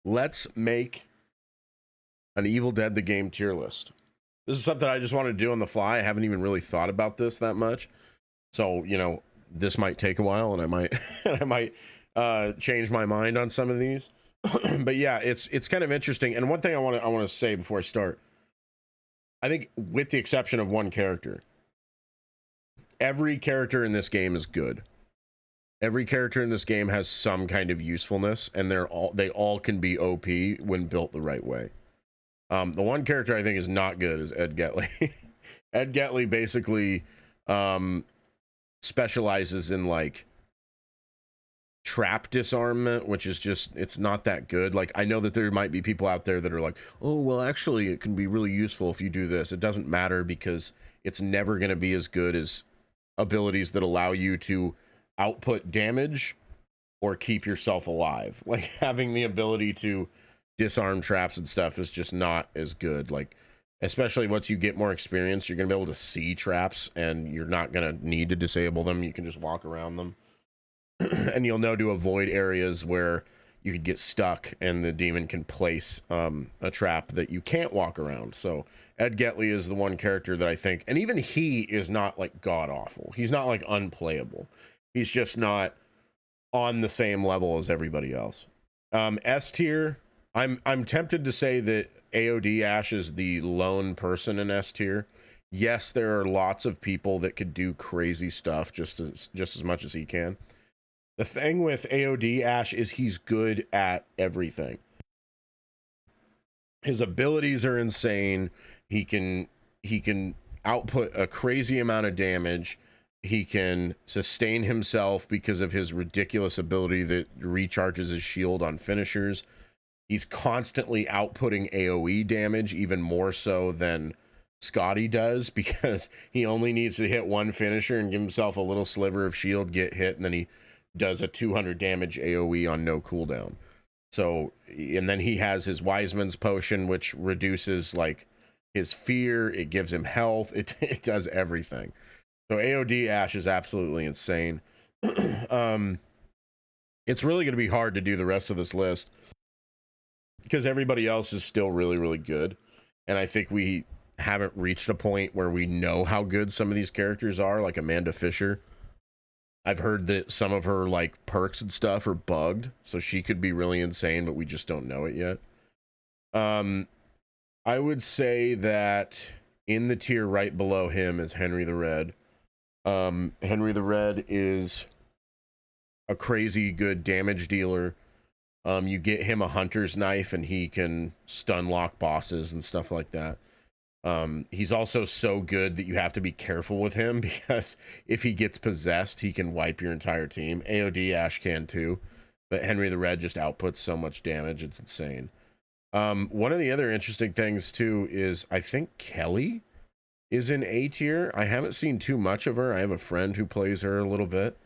let's make an Evil Dead the game tier list. This is something I just wanted to do on the fly. I haven't even really thought about this that much. So, you know, this might take a while and I might change my mind on some of these. But yeah, it's kind of interesting. And one thing I want to say before I start, I think with the exception of one character, every character in this game is good. Every character in this game has some kind of usefulness, and they all can be OP when built the right way. The one character I think is not good is Ed Getley. Ed Getley basically specializes in like trap disarmament, which is just, it's not that good. Like, I know that there might be people out there that are like, oh, well, actually it can be really useful if you do this. It doesn't matter, because it's never going to be as good as abilities that allow you to output damage or keep yourself alive. Like, having the ability to disarm traps and stuff is just not as good. Like, especially once you get more experience, you're gonna be able to see traps and you're not gonna need to disable them. You can just walk around them. And you'll know to avoid areas where you could get stuck and the demon can place a trap that you can't walk around. So Ed Getley is the one character that I think, and even he is not like god awful. He's not like unplayable. He's just not on the same level as everybody else. S tier, I'm tempted to say that AOD Ash is the lone person in S tier. Yes, there are lots of people that could do crazy stuff just as much as he can. The thing with AOD Ash is he's good at everything. His abilities are insane. He can output a crazy amount of damage. He can sustain himself because of his ridiculous ability that recharges his shield on finishers. He's constantly outputting AoE damage, even more so than Scotty does, because he only needs to hit one finisher and give himself a little sliver of shield, get hit, and then he does a 200 damage AoE on no cooldown. So, and then he has his Wiseman's potion, which reduces like his fear. It gives him health. It does everything. So AOD Ash is absolutely insane. It's really going to be hard to do the rest of this list because everybody else is still really, really good. And I think we haven't reached a point where we know how good some of these characters are, like Amanda Fisher. I've heard that some of her like perks and stuff are bugged, so she could be really insane, but we just don't know it yet. I would say that in the tier right below him is Henry the Red. Henry the Red is a crazy good damage dealer. You get him a hunter's knife and he can stun lock bosses and stuff like that. He's also so good that you have to be careful with him, because if he gets possessed, he can wipe your entire team. AOD Ash can too, but Henry the Red just outputs so much damage, it's insane. One of the other interesting things too is I think Kelly is in A tier. I haven't seen too much of her. I have a friend who plays her a little bit.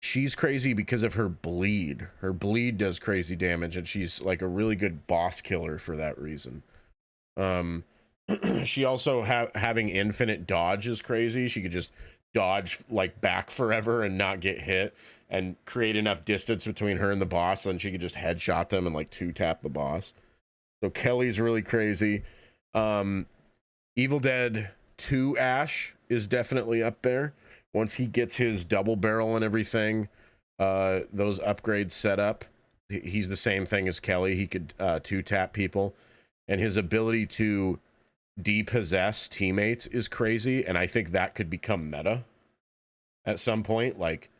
She's crazy because of her bleed. Her bleed does crazy damage, and she's like a really good boss killer for that reason. She also having infinite dodge is crazy. She could just dodge like back forever and not get hit, and create enough distance between her and the boss, and she could just headshot them and like 2-tap the boss. So Kelly's really crazy. Evil Dead 2 Ash is definitely up there. Once he gets his double barrel and everything, those upgrades set up, he's the same thing as Kelly. He could 2-tap people, and his ability to depossess teammates is crazy, and I think that could become meta at some point. Like,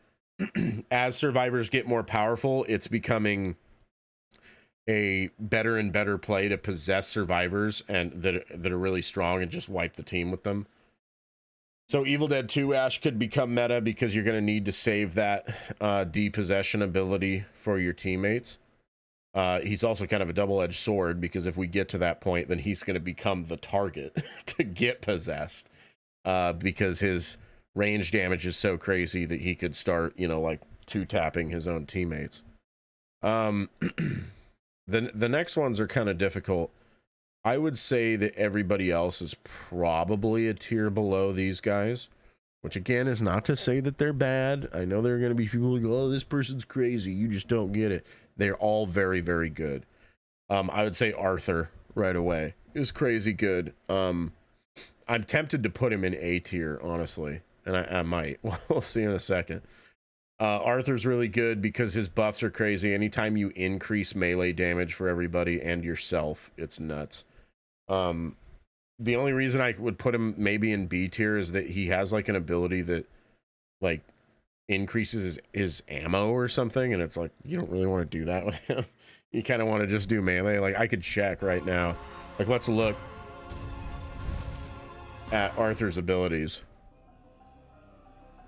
as survivors get more powerful, it's becoming a better and better play to possess survivors and that are really strong and just wipe the team with them. So Evil Dead 2 Ash could become meta because you're going to need to save that depossession ability for your teammates. He's also kind of a double-edged sword, because if we get to that point, then he's going to become the target to get possessed, because his range damage is so crazy that he could start, you know, like 2-tapping his own teammates. The next ones are kind of difficult. I would say that everybody else is probably a tier below these guys, which again is not to say that they're bad. I know there are going to be people who go, oh, this person's crazy, you just don't get it. They're all very, very good. I would say Arthur right away is crazy good. I'm tempted to put him in A tier, honestly, and I might. We'll see in a second. Arthur's really good because his buffs are crazy. Anytime you increase melee damage for everybody and yourself, it's nuts. The only reason I would put him maybe in B tier is that he has like an ability that like increases his ammo or something, and it's like you don't really want to do that with him. You kind of want to just do melee. Like I could check right now. Like let's look at Arthur's abilities.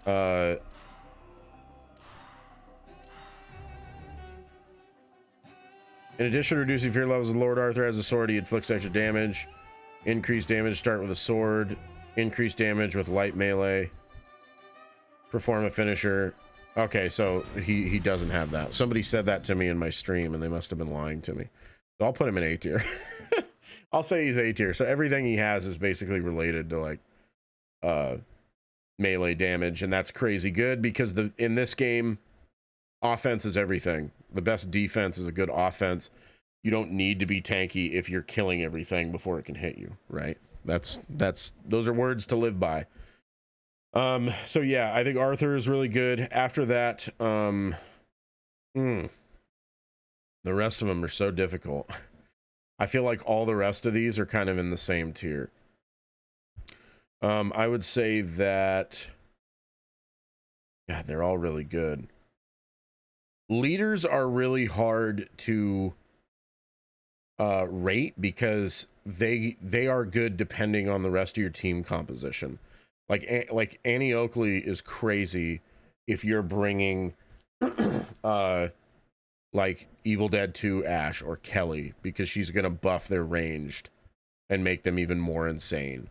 In addition to reducing fear levels, Lord Arthur has a sword. He inflicts extra damage. Increased damage, start with a sword. Increased damage with light melee. Perform a finisher. Okay, so he doesn't have that. Somebody said that to me in my stream, and they must have been lying to me. So I'll put him in A tier. I'll say he's A tier. So everything he has is basically related to like melee damage, and that's crazy good because in this game, offense is everything. The best defense is a good offense. You don't need to be tanky if you're killing everything before it can hit you, right? Those are words to live by. So yeah, I think Arthur is really good. After that, the rest of them are so difficult. I feel like all the rest of these are kind of in the same tier. I would say that, yeah, they're all really good. Leaders are really hard to rate because they are good depending on the rest of your team composition. Like Annie Oakley is crazy if you're bringing like Evil Dead 2 Ash or Kelly, because she's gonna buff their ranged and make them even more insane.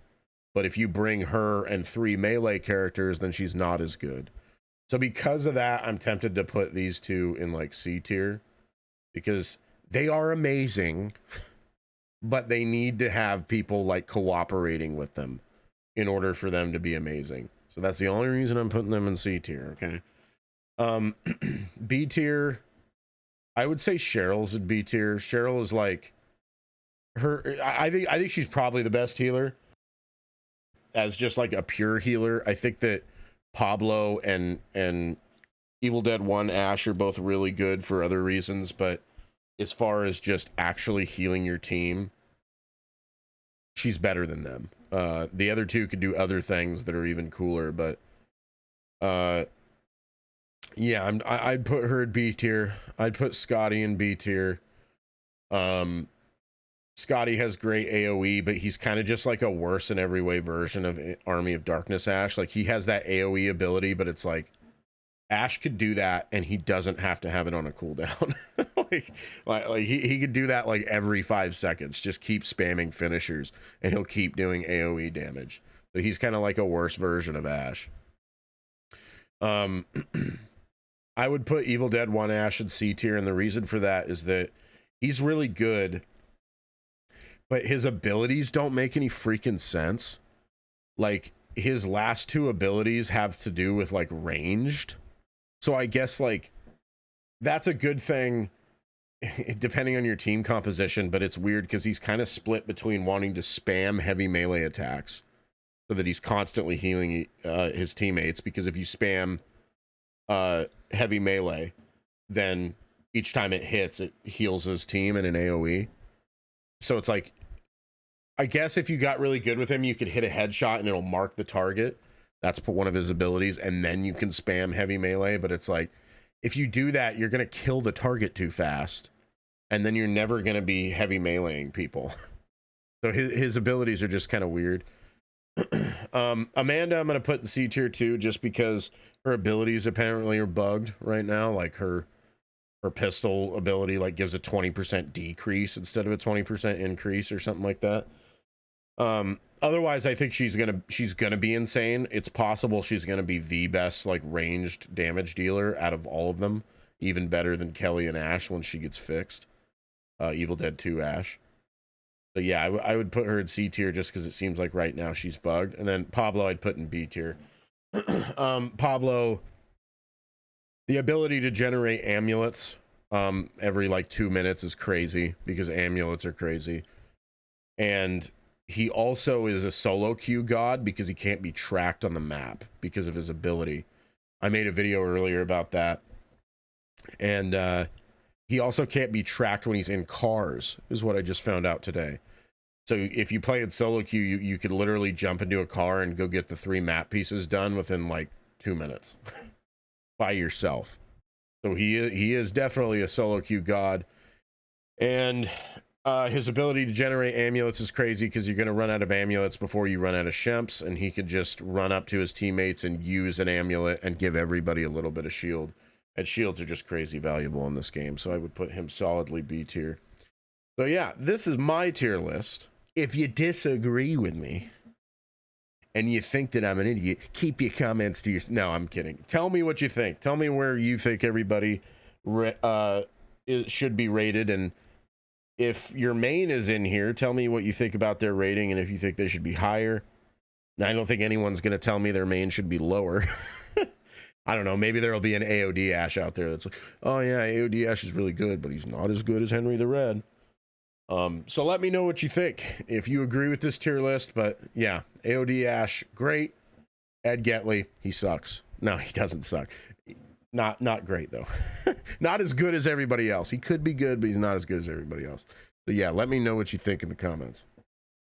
But if you bring her and 3 melee characters, then she's not as good. So because of that, I'm tempted to put these two in like C tier because they are amazing, but they need to have people like cooperating with them in order for them to be amazing. So that's the only reason I'm putting them in C tier, okay? B tier, I would say Cheryl's in B tier. Cheryl is like I think she's probably the best healer as just like a pure healer. I think that Pablo and Evil Dead 1 Ash are both really good for other reasons, but as far as just actually healing your team, she's better than them. The other two could do other things that are even cooler, but yeah, I'd put her in B tier. I'd put Scotty in B tier. Scotty has great AoE, but he's kind of just like a worse in every way version of Army of Darkness Ash. Like he has that AoE ability, but it's like Ash could do that and he doesn't have to have it on a cooldown. like he could do that like every 5 seconds. Just keep spamming finishers and he'll keep doing AoE damage. So he's kind of like a worse version of Ash. I would put Evil Dead 1 Ash in C tier, and the reason for that is that he's really good, but his abilities don't make any freaking sense. Like his last 2 abilities have to do with like ranged. So I guess like that's a good thing depending on your team composition, but it's weird because he's kind of split between wanting to spam heavy melee attacks so that he's constantly healing his teammates, because if you spam heavy melee, then each time it hits, it heals his team in an AoE. So it's like, I guess if you got really good with him, you could hit a headshot and it'll mark the target. That's one of his abilities, and then you can spam heavy melee. But it's like, if you do that, you're going to kill the target too fast, and then you're never going to be heavy meleeing people. So his abilities are just kind of weird. Amanda, I'm going to put in C tier too, just because her abilities apparently are bugged right now. Like her pistol ability like gives a 20% decrease instead of a 20% increase or something like that. Otherwise, I think she's gonna be insane. It's possible she's gonna be the best like ranged damage dealer out of all of them, even better than Kelly and Ash when she gets fixed. Evil Dead 2 Ash. So yeah, I would put her in C tier just because it seems like right now she's bugged. And then Pablo I'd put in B tier. Pablo, the ability to generate amulets every like 2 minutes is crazy because amulets are crazy. And he also is a solo queue god because he can't be tracked on the map because of his ability. I made a video earlier about that. And he also can't be tracked when he's in cars, is what I just found out today. So if you play in solo queue, you could literally jump into a car and go get the 3 map pieces done within like 2 minutes by yourself. So he is definitely a solo queue god. And his ability to generate amulets is crazy because you're going to run out of amulets before you run out of shemps, and he could just run up to his teammates and use an amulet and give everybody a little bit of shield. And shields are just crazy valuable in this game, so I would put him solidly B tier. So yeah, this is my tier list. If you disagree with me and you think that I'm an idiot, keep your comments to yourself. No, I'm kidding. Tell me what you think. Tell me where you think everybody should be rated, and if your main is in here, tell me what you think about their rating and if you think they should be higher. Now, I don't think anyone's going to tell me their main should be lower. I don't know. Maybe there'll be an AOD Ash out there that's like, oh yeah, AOD Ash is really good, but he's not as good as Henry the Red. So let me know what you think, if you agree with this tier list. But yeah, AOD Ash, great. Ed Getley, he sucks. No, he doesn't suck. Not great, though. Not as good as everybody else. He could be good, but he's not as good as everybody else. But yeah, let me know what you think in the comments.